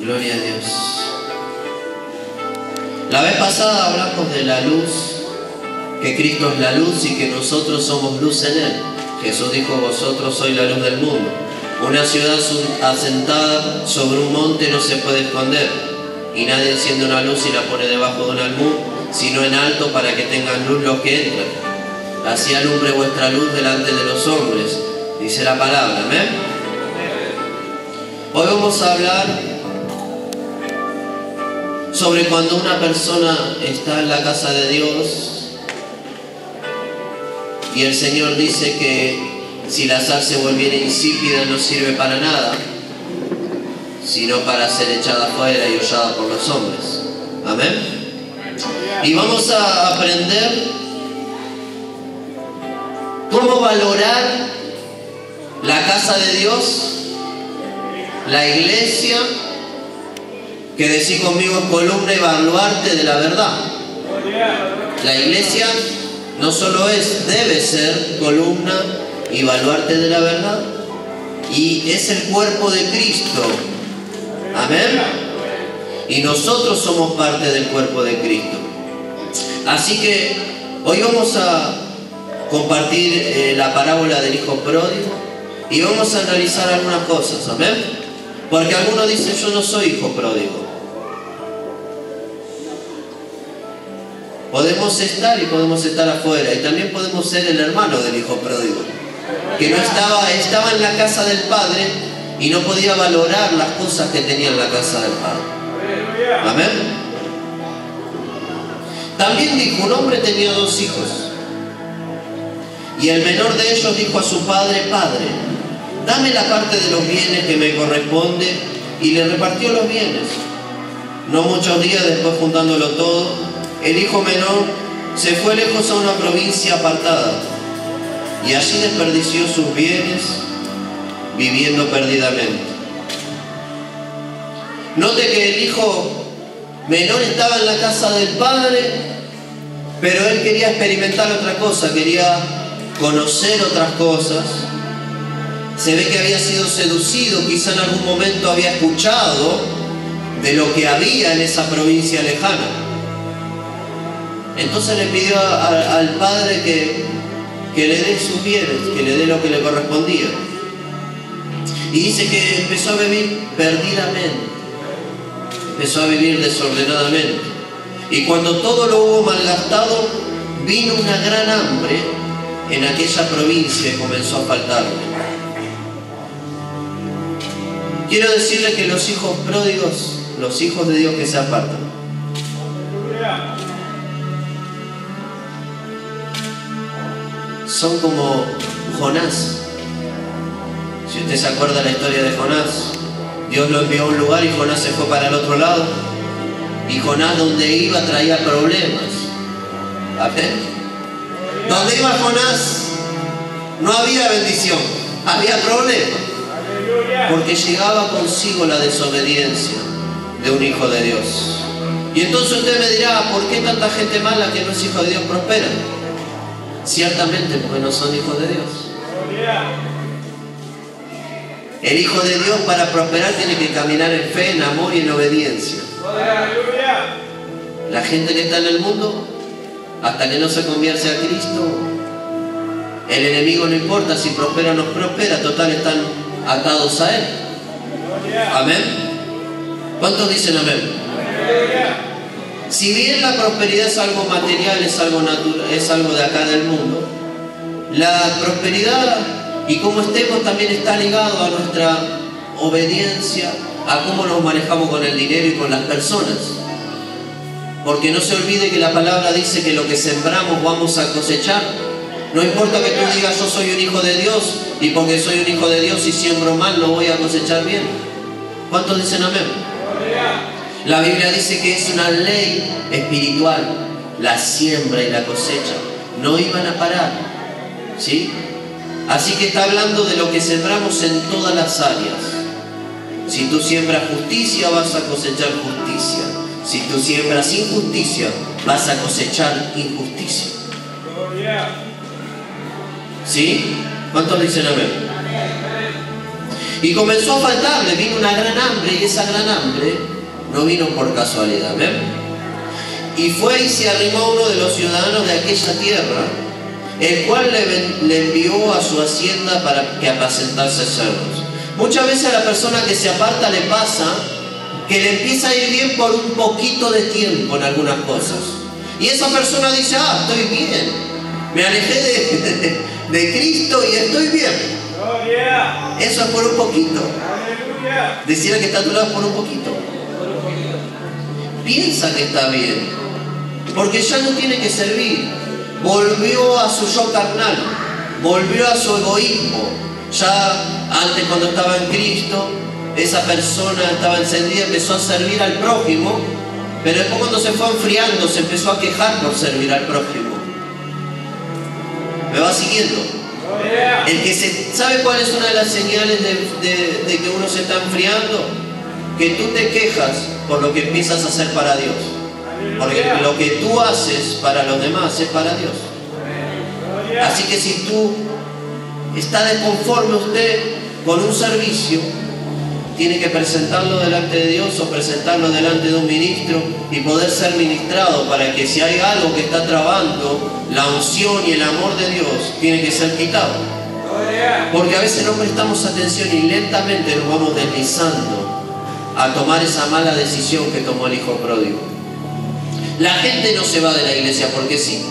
Gloria a Dios. La vez pasada hablamos de la luz, que Cristo es la luz y que nosotros somos luz en Él. Jesús dijo: vosotros sois la luz del mundo. Una ciudad asentada sobre un monte no se puede esconder, y nadie enciende una luz y la pone debajo de un almud, sino en alto, para que tengan luz los que entran. Así alumbre vuestra luz delante de los hombres, dice la palabra. Amén. Hoy vamos a hablar sobre cuando una persona está en la casa de Dios y el Señor dice que si la sal se volviera insípida no sirve para nada, sino para ser echada afuera y hollada por los hombres. Amén. Y vamos a aprender cómo valorar la casa de Dios, la iglesia, que decís conmigo es columna y baluarte de la verdad. La iglesia no solo debe ser columna y baluarte de la verdad, y es el cuerpo de Cristo. Amén. Y nosotros somos parte del cuerpo de Cristo. Así que hoy vamos a compartir la parábola del hijo pródigo y vamos a analizar algunas cosas. Amén. Porque algunos dicen: yo no soy hijo pródigo. Podemos estar y podemos estar afuera, y también podemos ser el hermano del hijo pródigo, que no estaba en la casa del padre y no podía valorar las cosas que tenía en la casa del padre. Amén. También dijo: un hombre tenía 2 hijos, y el menor de ellos dijo a su padre: Padre, dame la parte de los bienes que me corresponde, y le repartió los bienes. No muchos días después, juntándolo todo, el hijo menor se fue lejos a una provincia apartada, y allí desperdició sus bienes viviendo perdidamente. Note que el hijo menor estaba en la casa del padre, pero él quería experimentar otra cosa, quería conocer otras cosas. Se ve que había sido seducido, quizá en algún momento había escuchado de lo que había en esa provincia lejana. Entonces le pidió al padre que le dé sus bienes, que le dé lo que le correspondía. Y dice que empezó a vivir perdidamente, empezó a vivir desordenadamente. Y cuando todo lo hubo malgastado, vino una gran hambre en aquella provincia y comenzó a faltarle. Quiero decirles que los hijos pródigos, los hijos de Dios que se apartan, son como Jonás. Si usted se acuerda la historia de Jonás, Dios lo envió a un lugar y Jonás se fue para el otro lado, y Jonás donde iba traía problemas. ¿Amén? Donde iba Jonás no había bendición, había problemas, porque llegaba consigo la desobediencia de un hijo de Dios. Y entonces usted me dirá: ¿por qué tanta gente mala que no es hijo de Dios prospera? Ciertamente porque no son hijos de Dios. El hijo de Dios, para prosperar, tiene que caminar en fe, en amor y en obediencia. La gente que está en el mundo, hasta que no se convierte a Cristo, el enemigo no importa si prospera o no prospera, total están atados a él. Amén. ¿Cuántos dicen amén? Si bien la prosperidad es algo material, es algo natural, es algo de acá del mundo, la prosperidad y cómo estemos también está ligado a nuestra obediencia, a cómo nos manejamos con el dinero y con las personas. Porque no se olvide que la palabra dice que lo que sembramos vamos a cosechar. No importa que tú digas: yo soy un hijo de Dios, y porque soy un hijo de Dios y siembro mal no voy a cosechar bien. ¿Cuántos dicen amén? La Biblia dice que es una ley espiritual, la siembra y la cosecha no iban a parar, ¿sí? Así que está hablando de lo que sembramos en todas las áreas. Si tú siembras justicia, vas a cosechar justicia. Si tú siembras injusticia, vas a cosechar injusticia. ¿Sí? ¿Cuántos dicen amén? Y comenzó a faltarle, vino una gran hambre, y esa gran hambre no vino por casualidad. ¿Ven? Y fue y se arrimó a uno de los ciudadanos de aquella tierra, el cual le envió a su hacienda para que apacentase cerdos. Muchas veces a la persona que se aparta le pasa que le empieza a ir bien por un poquito de tiempo en algunas cosas. Y esa persona dice, estoy bien, me alejé de Cristo y estoy bien. Eso es por un poquito. Decirle que está a tu lado por un poquito. Piensa que está bien, porque ya no tiene que servir. Volvió a su yo carnal, volvió a su egoísmo. Ya antes, cuando estaba en Cristo, esa persona estaba encendida, empezó a servir al prójimo, pero después, cuando se fue enfriando, se empezó a quejar por servir al prójimo. ¿Me va siguiendo? El que ¿sabe cuál es una de las señales de que uno se está enfriando? Que tú te quejas por lo que empiezas a hacer para Dios. Porque lo que tú haces para los demás es para Dios. Así que si tú está desconforme usted con un servicio, tiene que presentarlo delante de Dios o presentarlo delante de un ministro y poder ser ministrado, para que si hay algo que está trabando la unción y el amor de Dios, tiene que ser quitado. Porque a veces no prestamos atención y lentamente nos vamos deslizando a tomar esa mala decisión que tomó el hijo pródigo. La gente no se va de la iglesia porque sí.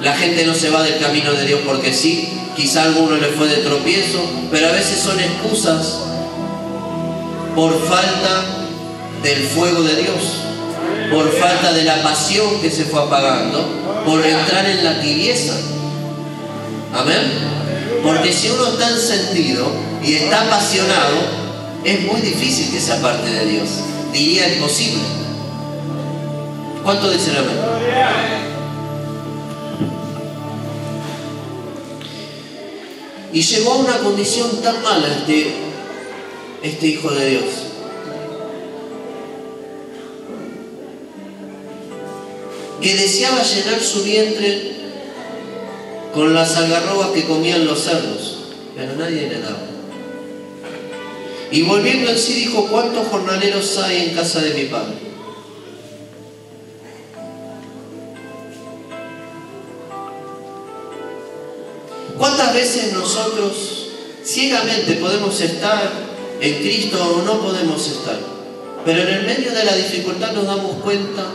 La gente no se va del camino de Dios porque sí. Quizá a alguno le fue de tropiezo, pero a veces son excusas por falta del fuego de Dios, por falta de la pasión que se fue apagando, por entrar en la tibieza. Amén. Porque si uno está encendido y está apasionado, es muy difícil que se aparte de Dios. Diría imposible. ¿Cuánto dicen amén? Y llegó a una condición tan mala este hijo de Dios, que deseaba llenar su vientre con las algarrobas que comían los cerdos, pero nadie le daba. Y volviendo en sí dijo, ¿cuántos jornaleros hay en casa de mi padre? ¿Cuántas veces nosotros ciegamente podemos estar en Cristo o no podemos estar? Pero en el medio de la dificultad nos damos cuenta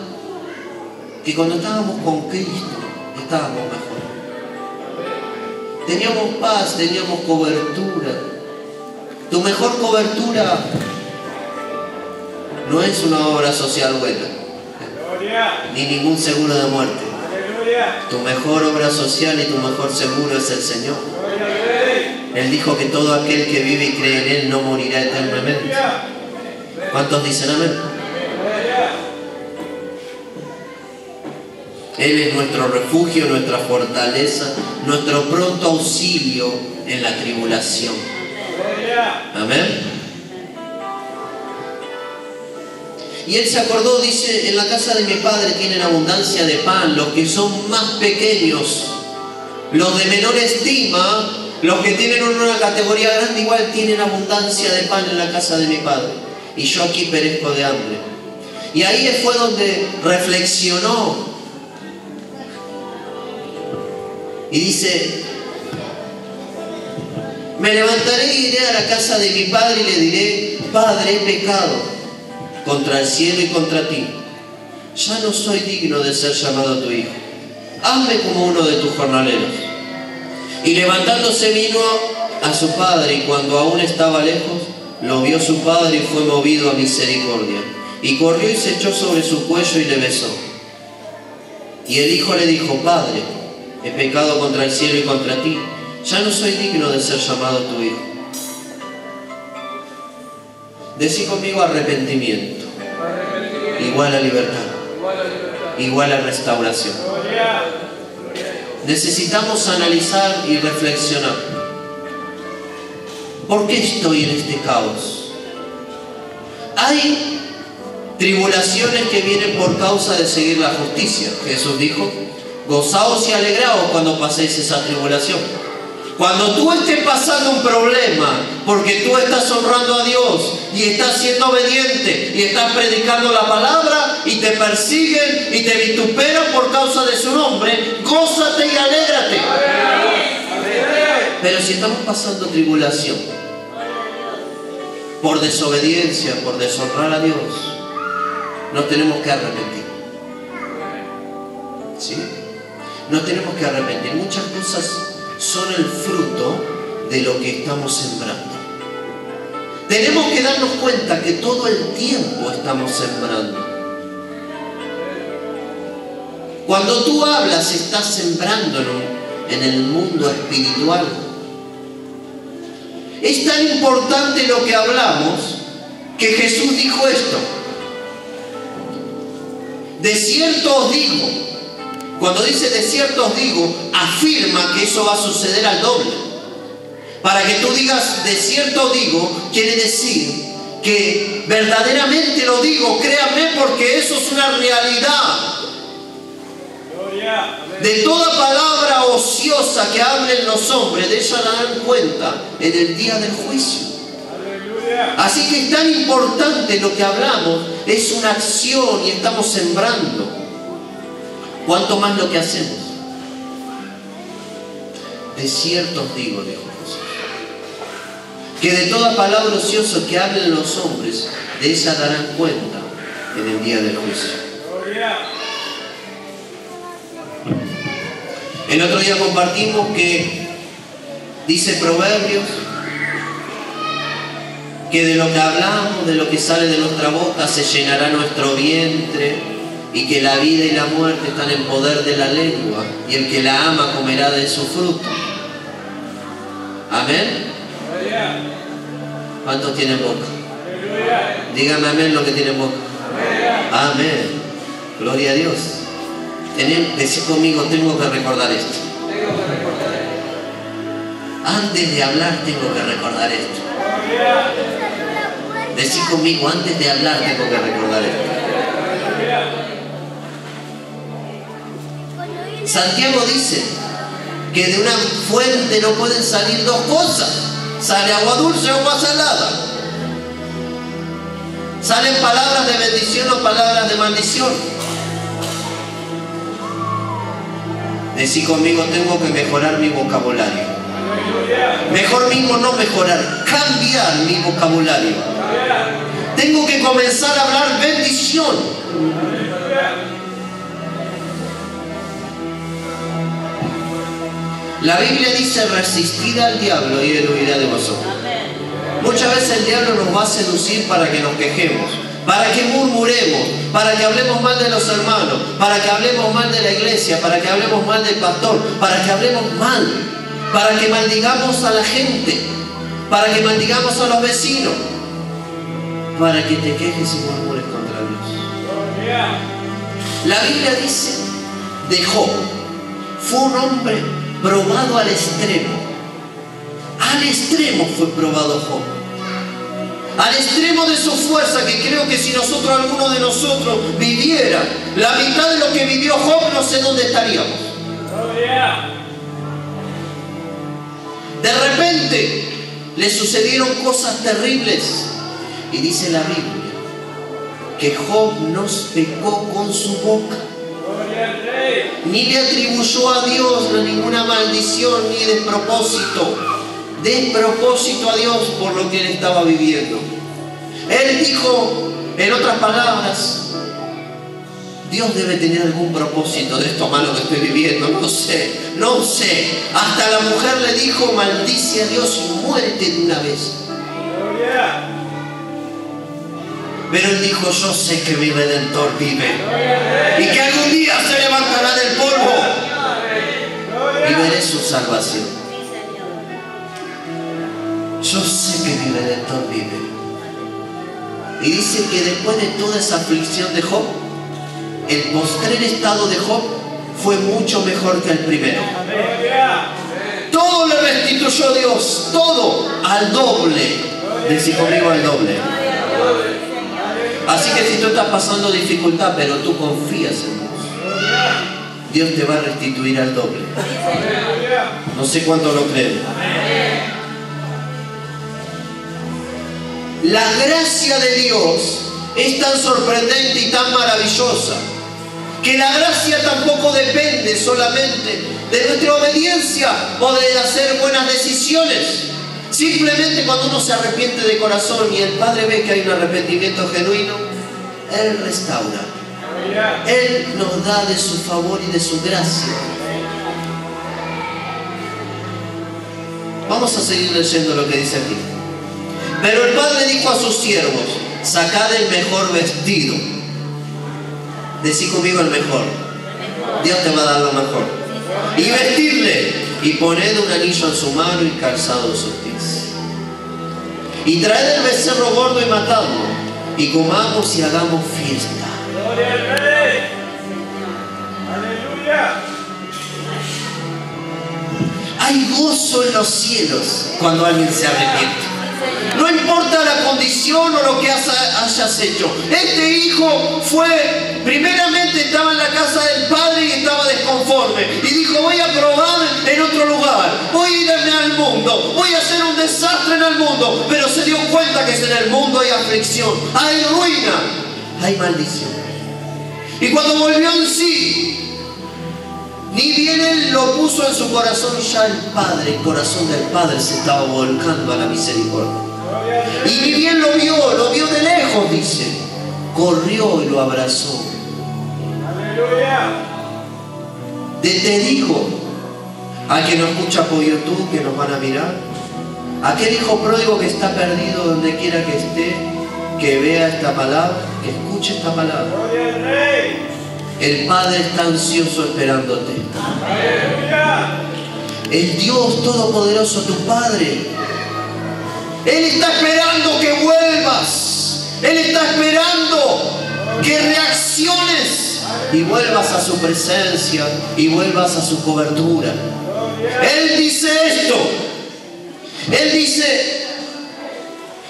que cuando estábamos con Cristo estábamos mejor. Teníamos paz, teníamos cobertura. Tu mejor cobertura no es una obra social buena, ni ningún seguro de muerte. Tu mejor obra social y tu mejor seguro es el Señor. Él dijo que todo aquel que vive y cree en Él no morirá eternamente. ¿Cuántos dicen amén? Él es nuestro refugio, nuestra fortaleza, nuestro pronto auxilio en la tribulación. Amén. Y él se acordó, dice, en la casa de mi padre tienen abundancia de pan, los que son más pequeños, los de menor estima, los que tienen una categoría grande, igual tienen abundancia de pan en la casa de mi padre. Y yo aquí perezco de hambre. Y ahí fue donde reflexionó. Y dice, me levantaré y iré a la casa de mi padre y le diré, Padre, he pecado contra el cielo y contra ti. Ya no soy digno de ser llamado tu hijo. Hazme como uno de tus jornaleros. Y levantándose vino a su padre, y cuando aún estaba lejos, lo vio su padre y fue movido a misericordia. Y corrió y se echó sobre su cuello y le besó. Y el hijo le dijo, Padre, he pecado contra el cielo y contra ti. Ya no soy digno de ser llamado tu hijo. Decí conmigo arrepentimiento. Igual a libertad. Igual a restauración. Necesitamos analizar y reflexionar. ¿Por qué estoy en este caos? Hay tribulaciones que vienen por causa de seguir la justicia. Jesús dijo, gozaos y alegraos cuando paséis esa tribulación. Cuando tú estés pasando un problema, porque tú estás honrando a Dios y estás siendo obediente y estás predicando la palabra y te persiguen y te vituperan por causa de su nombre, gózate y alégrate. Pero si estamos pasando tribulación, por desobediencia, por deshonrar a Dios, nos tenemos que arrepentir. ¿Sí? Nos tenemos que arrepentir. Muchas cosas son el fruto de lo que estamos sembrando. Tenemos que darnos cuenta que todo el tiempo estamos sembrando. Cuando tú hablas, estás sembrando en el mundo espiritual. Es tan importante lo que hablamos que Jesús dijo esto: de cierto os digo. Cuando dice de cierto os digo, afirma que eso va a suceder al doble. Para que tú digas de cierto os digo, quiere decir que verdaderamente lo digo, créanme, porque eso es una realidad. De toda palabra ociosa que hablen los hombres, de ella darán cuenta en el día del juicio. Así que es tan importante lo que hablamos, es una acción y estamos sembrando. ¿Cuánto más lo que hacemos? De cierto os digo, dijo Jesús, que de toda palabra ociosa que hablen los hombres, de ella darán cuenta en el día del juicio. El otro día compartimos que dice Proverbios que de lo que hablamos, de lo que sale de nuestra boca, se llenará nuestro vientre, y que la vida y la muerte están en poder de la lengua, y el que la ama comerá de su fruto. Amén. ¿Cuántos tienen boca? Dígame amén lo que tienen boca. Amén. Gloria a Dios. Decí conmigo, tengo que recordar esto. Antes de hablar tengo que recordar esto. Decí conmigo, antes de hablar tengo que recordar esto. Santiago dice que de una fuente no pueden salir dos cosas. Sale agua dulce o agua salada. Salen palabras de bendición o palabras de maldición. Decí conmigo, tengo que mejorar mi vocabulario. Mejor mismo no mejorar, cambiar mi vocabulario. Tengo que comenzar a hablar bendición. La Biblia dice: resistid al diablo y él huirá de vosotros. Muchas veces el diablo nos va a seducir para que nos quejemos, para que murmuremos, para que hablemos mal de los hermanos, para que hablemos mal de la iglesia, para que hablemos mal del pastor, para que hablemos mal, para que maldigamos a la gente, para que maldigamos a los vecinos, para que te quejes y murmures contra Dios. La Biblia dice de Job: fue un hombre probado al extremo. Al extremo fue probado Job. Al extremo de su fuerza, que creo que si alguno de nosotros viviera la mitad de lo que vivió Job, no sé dónde estaríamos. De repente le sucedieron cosas terribles. Y dice la Biblia que Job no pecó con su boca, ni le atribuyó a Dios ninguna maldición ni despropósito a Dios por lo que él estaba viviendo. Él dijo, en otras palabras, Dios debe tener algún propósito de esto malo que estoy viviendo, no sé. Hasta la mujer le dijo: maldice a Dios y muérete de una vez. Pero él dijo: yo sé que mi Redentor vive y que algún día se levantará del polvo y veré su salvación. Yo sé que mi Redentor vive. Y dice que después de toda esa aflicción de Job, el postrer estado de Job fue mucho mejor que el primero. Todo le restituyó Dios, todo al doble. Decí conmigo, al doble. Así que si tú estás pasando dificultad, pero tú confías en Dios, Dios te va a restituir al doble. No sé cuánto lo creen. La gracia de Dios es tan sorprendente y tan maravillosa que la gracia tampoco depende solamente de nuestra obediencia o de hacer buenas decisiones. Simplemente cuando uno se arrepiente de corazón y el Padre ve que hay un arrepentimiento genuino, Él restaura. Él nos da de su favor y de su gracia. Vamos a seguir leyendo lo que dice aquí. Pero el Padre dijo a sus siervos: sacad el mejor vestido. Decí conmigo el mejor. Dios te va a dar lo mejor. Y vestirle, y poned un anillo en su mano y calzado en sus pies. Y traed el becerro gordo y matadlo, y comamos y hagamos fiesta. Gloria al Rey. Aleluya. Hay gozo en los cielos cuando alguien se arrepiente. No importa la condición o lo que hayas hecho. Este hijo primeramente estaba en la casa del padre y estaba desconforme. Y dijo: voy a probar en otro lugar. Voy a irme al mundo. Voy a hacer un desastre en el mundo. Pero se dio cuenta que en el mundo hay aflicción, hay ruina, hay maldición. Y cuando volvió en sí, ni bien él lo puso en su corazón, ya el corazón del Padre se estaba volcando a la misericordia. Y ni bien lo vio de lejos, dice. Corrió y lo abrazó. Aleluya. Te digo, al que no escucha por YouTube, que nos van a mirar, aquel hijo pródigo que está perdido donde quiera que esté, que vea esta palabra, que escuche esta palabra. Gloria al Rey. El Padre está ansioso esperándote. Aleluya. El Dios Todopoderoso, tu Padre, Él está esperando que vuelvas. Él está esperando que reacciones y vuelvas a su presencia y vuelvas a su cobertura. Él dice esto. Él dice: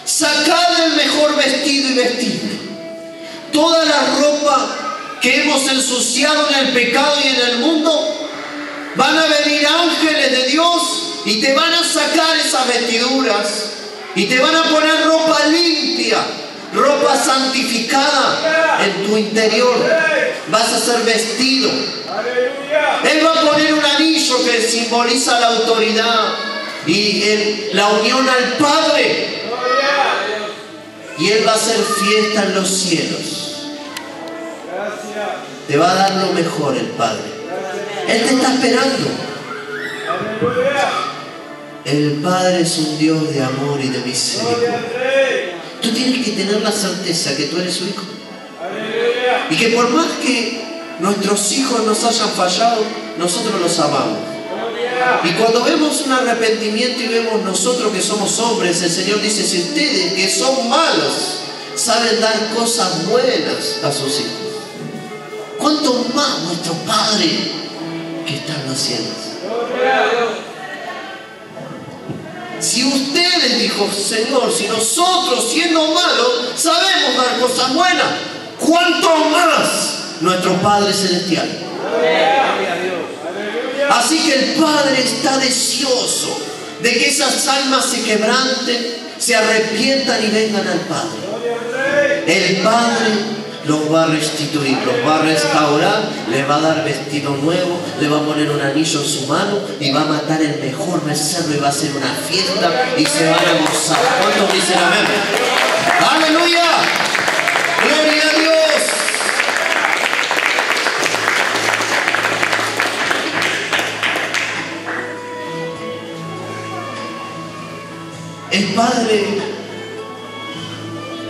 sacad el mejor vestido y vestidle. Toda la ropa que hemos ensuciado en el pecado y en el mundo, van a venir ángeles de Dios y te van a sacar esas vestiduras y te van a poner ropa limpia, ropa santificada en tu interior. Vas a ser vestido. Él va a poner un anillo que simboliza la autoridad y la unión al Padre, y Él va a hacer fiesta en los cielos. Te va a dar lo mejor el Padre. Él te está esperando. El Padre es un Dios de amor y de misericordia. Tú tienes que tener la certeza que tú eres su hijo. Y que por más que nuestros hijos nos hayan fallado, nosotros los amamos. Y cuando vemos un arrepentimiento y vemos nosotros que somos hombres, el Señor dice: si ustedes que son malos saben dar cosas buenas a sus hijos, ¿cuánto más nuestro Padre que está en los cielos? Si ustedes, dijo Señor, si nosotros siendo malos sabemos dar cosas buenas, ¿cuánto más nuestro Padre Celestial? Así que el Padre está deseoso de que esas almas se quebranten, se arrepientan y vengan al Padre. El Padre los va a restituir, los va a restaurar, les va a dar vestido nuevo, le va a poner un anillo en su mano y va a matar el mejor becerro y va a hacer una fiesta y se van a gozar. ¿Cuántos dicen amén? ¡Aleluya! ¡Gloria a Dios! El Padre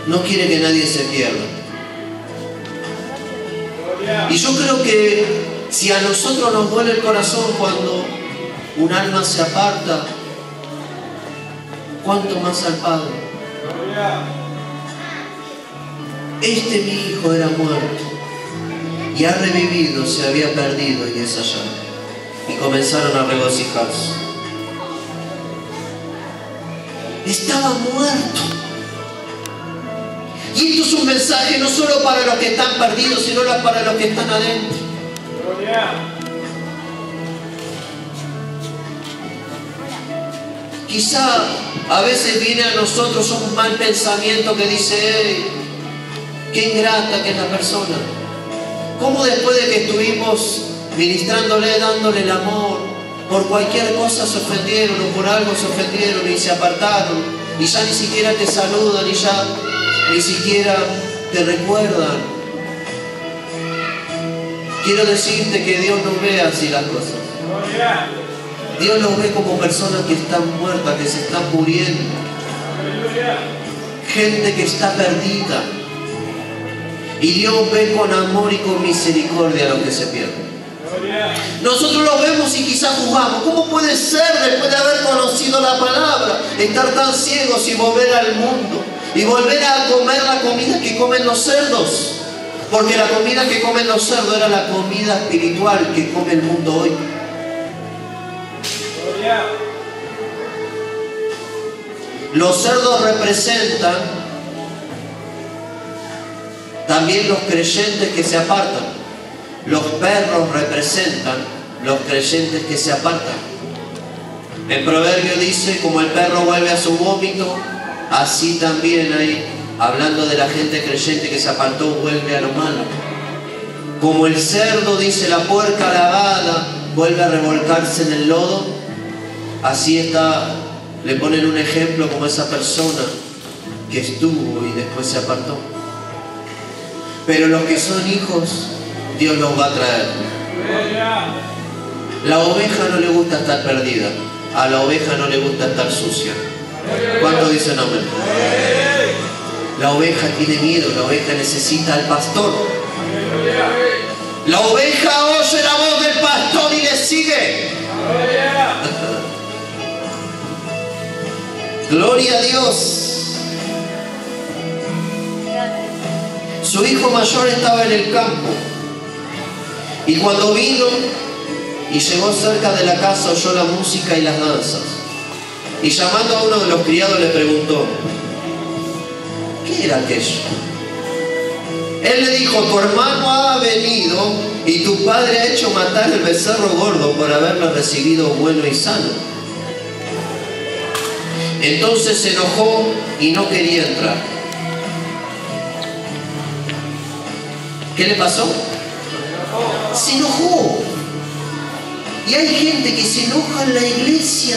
no quiere que nadie se pierda. Y yo creo que si a nosotros nos duele el corazón cuando un alma se aparta, ¿cuánto más al Padre? Este mi hijo era muerto y ha revivido, se había perdido y es allá. Y comenzaron a regocijarse. Estaba muerto. Y esto es un mensaje no solo para los que están perdidos, sino para los que están adentro. Quizá a veces viene a nosotros un mal pensamiento que dice, hey, qué ingrata que es la persona. ¿Cómo después de que estuvimos ministrándole, dándole el amor, por cualquier cosa se ofendieron o por algo se ofendieron y se apartaron y ya ni siquiera te saludan y ya ni siquiera te recuerdan? Quiero decirte que Dios no ve así las cosas. Dios los ve como personas que están muertas, que se están muriendo. Gente que está perdida. Y Dios ve con amor y con misericordia a los que se pierden. Nosotros lo vemos y quizás juzgamos. ¿Cómo puede ser, después de haber conocido la palabra, estar tan ciegos y volver al mundo? Y volver a comer la comida que comen los cerdos. Porque la comida que comen los cerdos era la comida espiritual que come el mundo hoy. Los cerdos representan también los creyentes que se apartan. Los perros representan los creyentes que se apartan. El proverbio dice, como el perro vuelve a su vómito, así también hay, hablando de la gente creyente que se apartó, vuelve a lo malo. Como el cerdo, dice, la puerca lavada vuelve a revolcarse en el lodo, así está, le ponen un ejemplo como esa persona que estuvo y después se apartó. Pero los que son hijos, Dios los va a traer. La oveja no le gusta estar perdida, a la oveja no le gusta estar sucia. ¿Cuántos dicen amén? La oveja tiene miedo, la oveja necesita al pastor. La oveja oye la voz del pastor y le sigue. Gloria a Dios. Su hijo mayor estaba en el campo y cuando vino y llegó cerca de la casa oyó la música y las danzas y llamando a uno de los criados le preguntó, ¿qué era aquello? Él le dijo, tu hermano ha venido y tu padre ha hecho matar el becerro gordo por haberlo recibido bueno y sano. Entonces se enojó y no quería entrar. ¿Qué le pasó? Se enojó. Y hay gente que se enoja en la iglesia.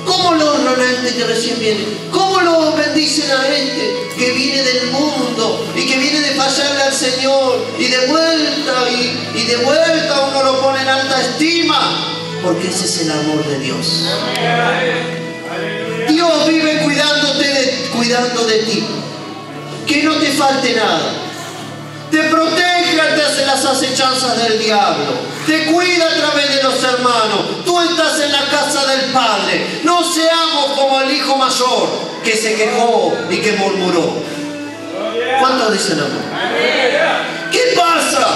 ¿Cómo lo honran a este que recién viene? ¿Cómo lo bendicen a este que viene del mundo y que viene de fallarle al Señor? Y de vuelta uno lo pone en alta estima. Porque ese es el amor de Dios. Dios vive cuidando de ti. Que no te falte nada. Te protege ante las acechanzas del diablo. Te cuida a través de los hermanos. Tú estás en la casa del Padre. No seamos como el hijo mayor que se quejó y que murmuró. ¿Cuántos dicen amén? ¿Qué pasa?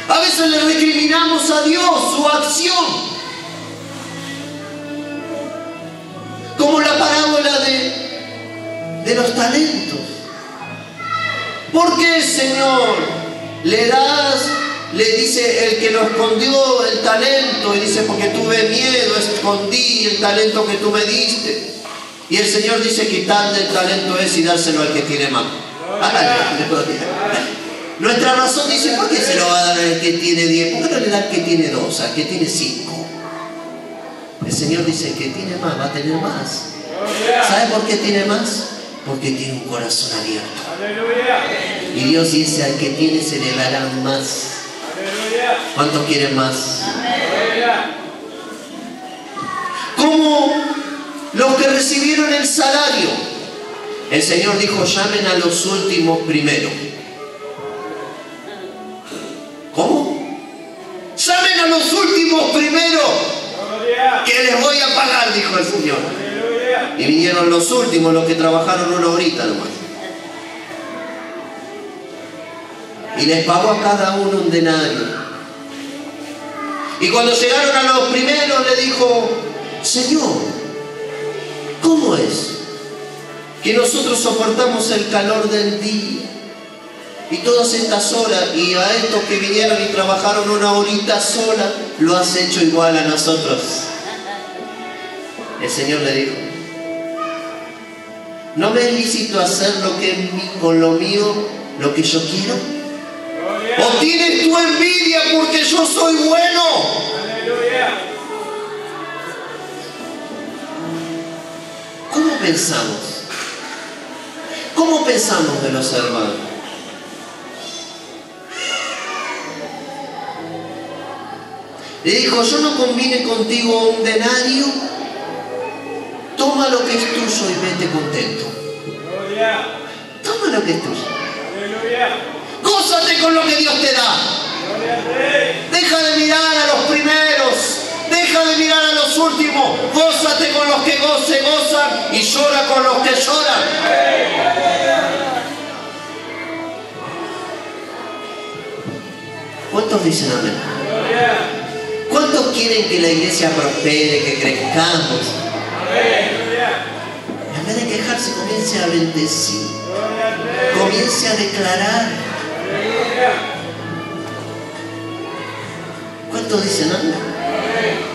A veces le recriminamos a Dios su acción. Como la parábola de los talentos. ¿Por qué, Señor, le dice el que lo escondió el talento? Y dice, porque tuve miedo, escondí el talento que tú me diste. Y el Señor dice, quitadle el talento ese y dárselo al que tiene más. Nuestra razón dice, ¿por qué se lo va a dar al que tiene 10? ¿Por qué no le da al que tiene 2, al que tiene 5? El Señor dice, el que tiene más va a tener más. ¿Sabe por qué tiene más? Porque tiene un corazón abierto. Y Dios dice, al que tiene se le dará más. ¿Cuántos quieren más? Como los que recibieron el salario. El Señor dijo, llamen a los últimos primero. ¿Cómo? Llamen a los últimos primero, que les voy a pagar, dijo el Señor. Y vinieron los últimos, los que trabajaron una horita nomás. Y les pagó a cada uno un denario. Y cuando llegaron a los primeros le dijo, Señor, ¿cómo es que nosotros soportamos el calor del día y todas estas horas, y a estos que vinieron y trabajaron una horita sola, lo has hecho igual a nosotros? El Señor le dijo: ¿no me es lícito hacer con lo mío lo que yo quiero? ¿O tienes tu envidia porque yo soy bueno? Aleluya. ¿Cómo pensamos? ¿Cómo pensamos de los hermanos? Le dijo: yo no convine contigo un denario, toma lo que es tuyo y vete contento. Gloria. Toma lo que es tuyo. Aleluya. Gózate con lo que Dios te da. Gloria al Rey. Deja de mirar a los primeros, deja de mirar a los últimos. Gózate con los que se gozan y llora con los que lloran. ¿Cuántos dicen amén? Gloria. ¿Cuántos quieren que la iglesia prospere, que crezcamos? Aleluya. En vez de quejarse, comience a bendecir, Gloria al Rey. comience a declarar. Aleluya. ¿Cuántos dicen amén?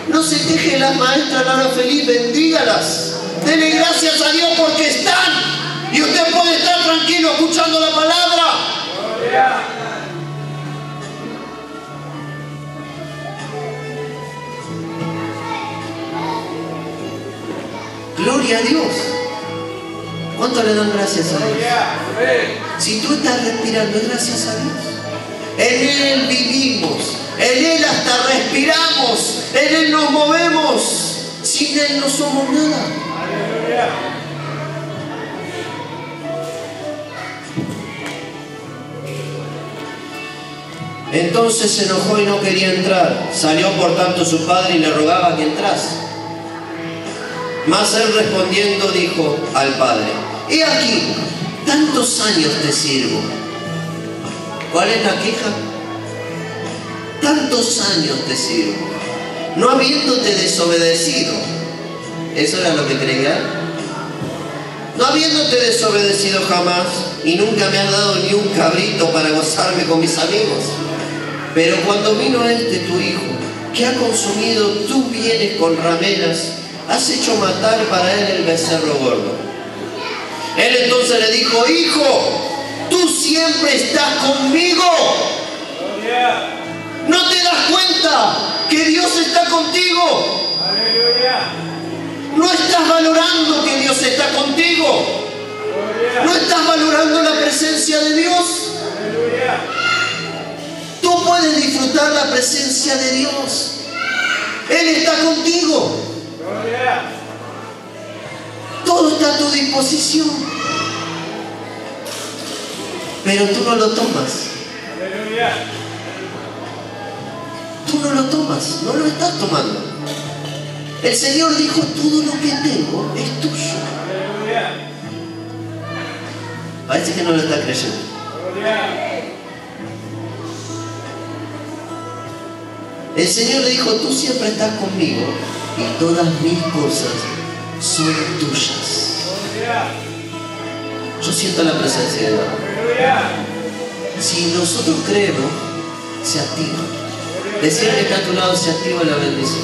No se queje la maestra Lara Feliz, bendígalas. Dele gracias a Dios porque están. Y usted puede estar tranquilo escuchando la palabra. Gloria. Gloria a Dios. ¿Cuánto le dan gracias a Dios? Gloria al Rey. Si tú estás respirando, es gracias a Dios. En Él vivimos, en Él hasta respiramos, en Él nos movemos. Sin Él no somos nada. Aleluya. Entonces se enojó y no quería entrar. Salió por tanto su padre y le rogaba que entrase. Mas él respondiendo dijo al padre: he aquí, tantos años te sirvo. ¿Cuál es la queja? Tantos años te sirvo, no habiéndote desobedecido. ¿Eso era lo que creía? No habiéndote desobedecido jamás, y nunca me has dado ni un cabrito para gozarme con mis amigos. Pero cuando vino tu hijo, que ha consumido tus bienes con rameras, has hecho matar para él el becerro gordo. Él entonces le dijo: hijo, tú siempre estás conmigo. Gloria. ¿No te das cuenta que Dios está contigo? Aleluya. ¿No estás valorando que Dios está contigo? Gloria. ¿No estás valorando la presencia de Dios? Aleluya. Tú puedes disfrutar la presencia de Dios. Él está contigo. Gloria. Todo está a tu disposición. Pero tú no lo tomas. Aleluya. Tú no lo tomas, no lo estás tomando. El Señor dijo: todo lo que tengo es tuyo. Aleluya. Parece que no lo está creyendo. Gloria. El Señor le dijo: tú siempre estás conmigo y todas mis cosas son tuyas. Gloria. Yo siento la presencia de Dios. Aleluya. Si nosotros creemos, se activa. Decir que está a tu lado, se activa la bendición.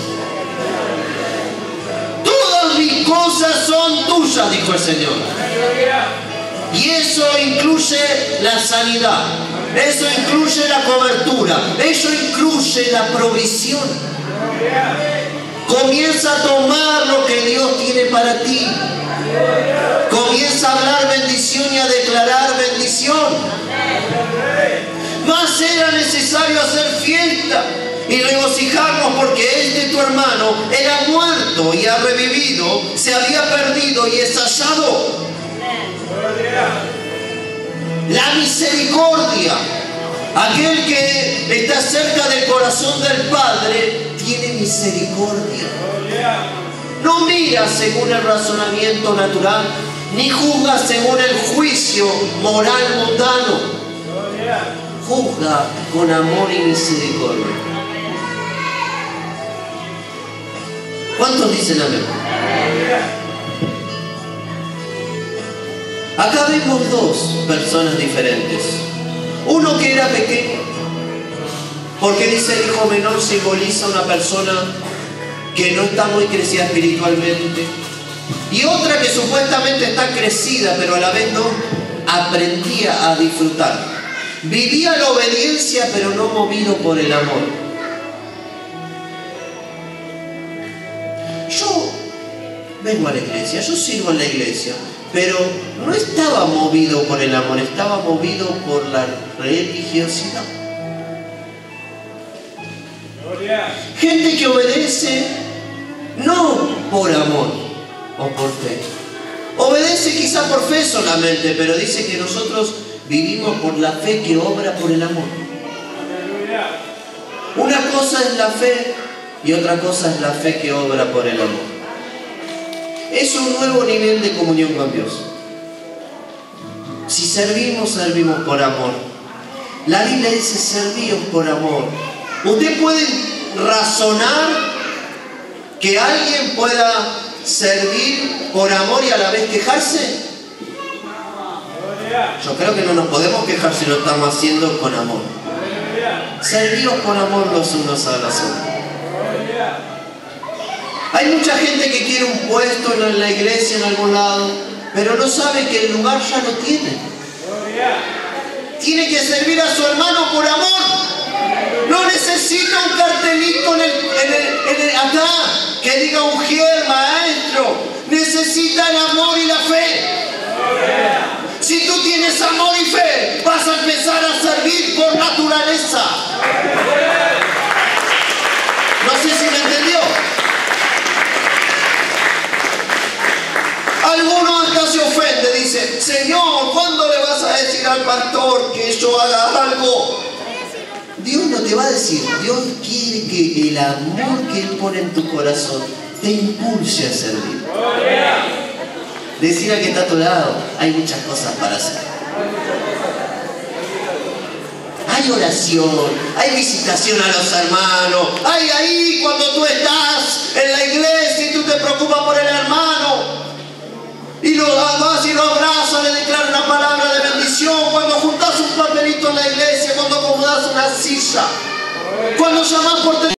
Todas mis cosas son tuyas, dijo el Señor. Aleluya. Y eso incluye la sanidad, eso incluye la cobertura, eso incluye la provisión. Gloria. Comienza a tomar lo que Dios tiene para ti. Comienza a hablar bendición y a declarar bendición. Más era necesario hacer fiesta y regocijarnos porque tu hermano era muerto y ha revivido, se había perdido y es hallado. Gloria. La misericordia, aquel que está cerca del corazón del Padre, tiene misericordia. Gloria. No mira según el razonamiento natural, ni juzga según el juicio moral mundano. Gloria. Juzga con amor y misericordia. ¿Cuántos dicen amén? Gloria. Acá vemos dos personas diferentes. Uno que era pequeño, porque dice el hijo menor simboliza una persona que no está muy crecida espiritualmente, y otra que supuestamente está crecida, pero a la vez no aprendía a disfrutar. Vivía la obediencia, pero no movido por el amor. Yo vengo a la iglesia, yo sirvo en la iglesia, pero no estaba movido por el amor, estaba movido por la religiosidad. Gente que obedece no por amor o por fe. Obedece quizá por fe solamente, pero dice que nosotros vivimos por la fe que obra por el amor. Una cosa es la fe y otra cosa es la fe que obra por el amor. Es un nuevo nivel de comunión con Dios. Si servimos, servimos por amor. La Biblia dice servios por amor. ¿Usted puede razonar que alguien pueda servir por amor y a la vez quejarse? Yo creo que no nos podemos quejar si lo estamos haciendo con amor. Servios por amor los unos a los otros. Hay mucha gente que quiere un puesto en la iglesia en algún lado, pero no sabe que el lugar ya lo tiene. Tiene que servir a su hermano por amor. No necesita un cartelito acá que diga Ujiel, maestro. Necesita el amor y la fe. Si tú tienes amor y fe, vas a empezar a servir por naturaleza. No sé si me entendió. Alguno hasta se ofende, dice: Señor, ¿cuándo le vas a decir al pastor que yo haga algo? Dios no te va a decir. Dios quiere que el amor que Él pone en tu corazón te impulse a servir. Decir al que está a tu lado: hay muchas cosas para hacer. Hay oración, hay visitación a los hermanos, hay ahí cuando tú estás en la iglesia y tú te preocupas por el hermano y lo vas y lo abrazas, le declaras una palabra de bendición, cuando juntas un papelito en la iglesia, cuando acomodas una silla, cuando llamas por teléfono.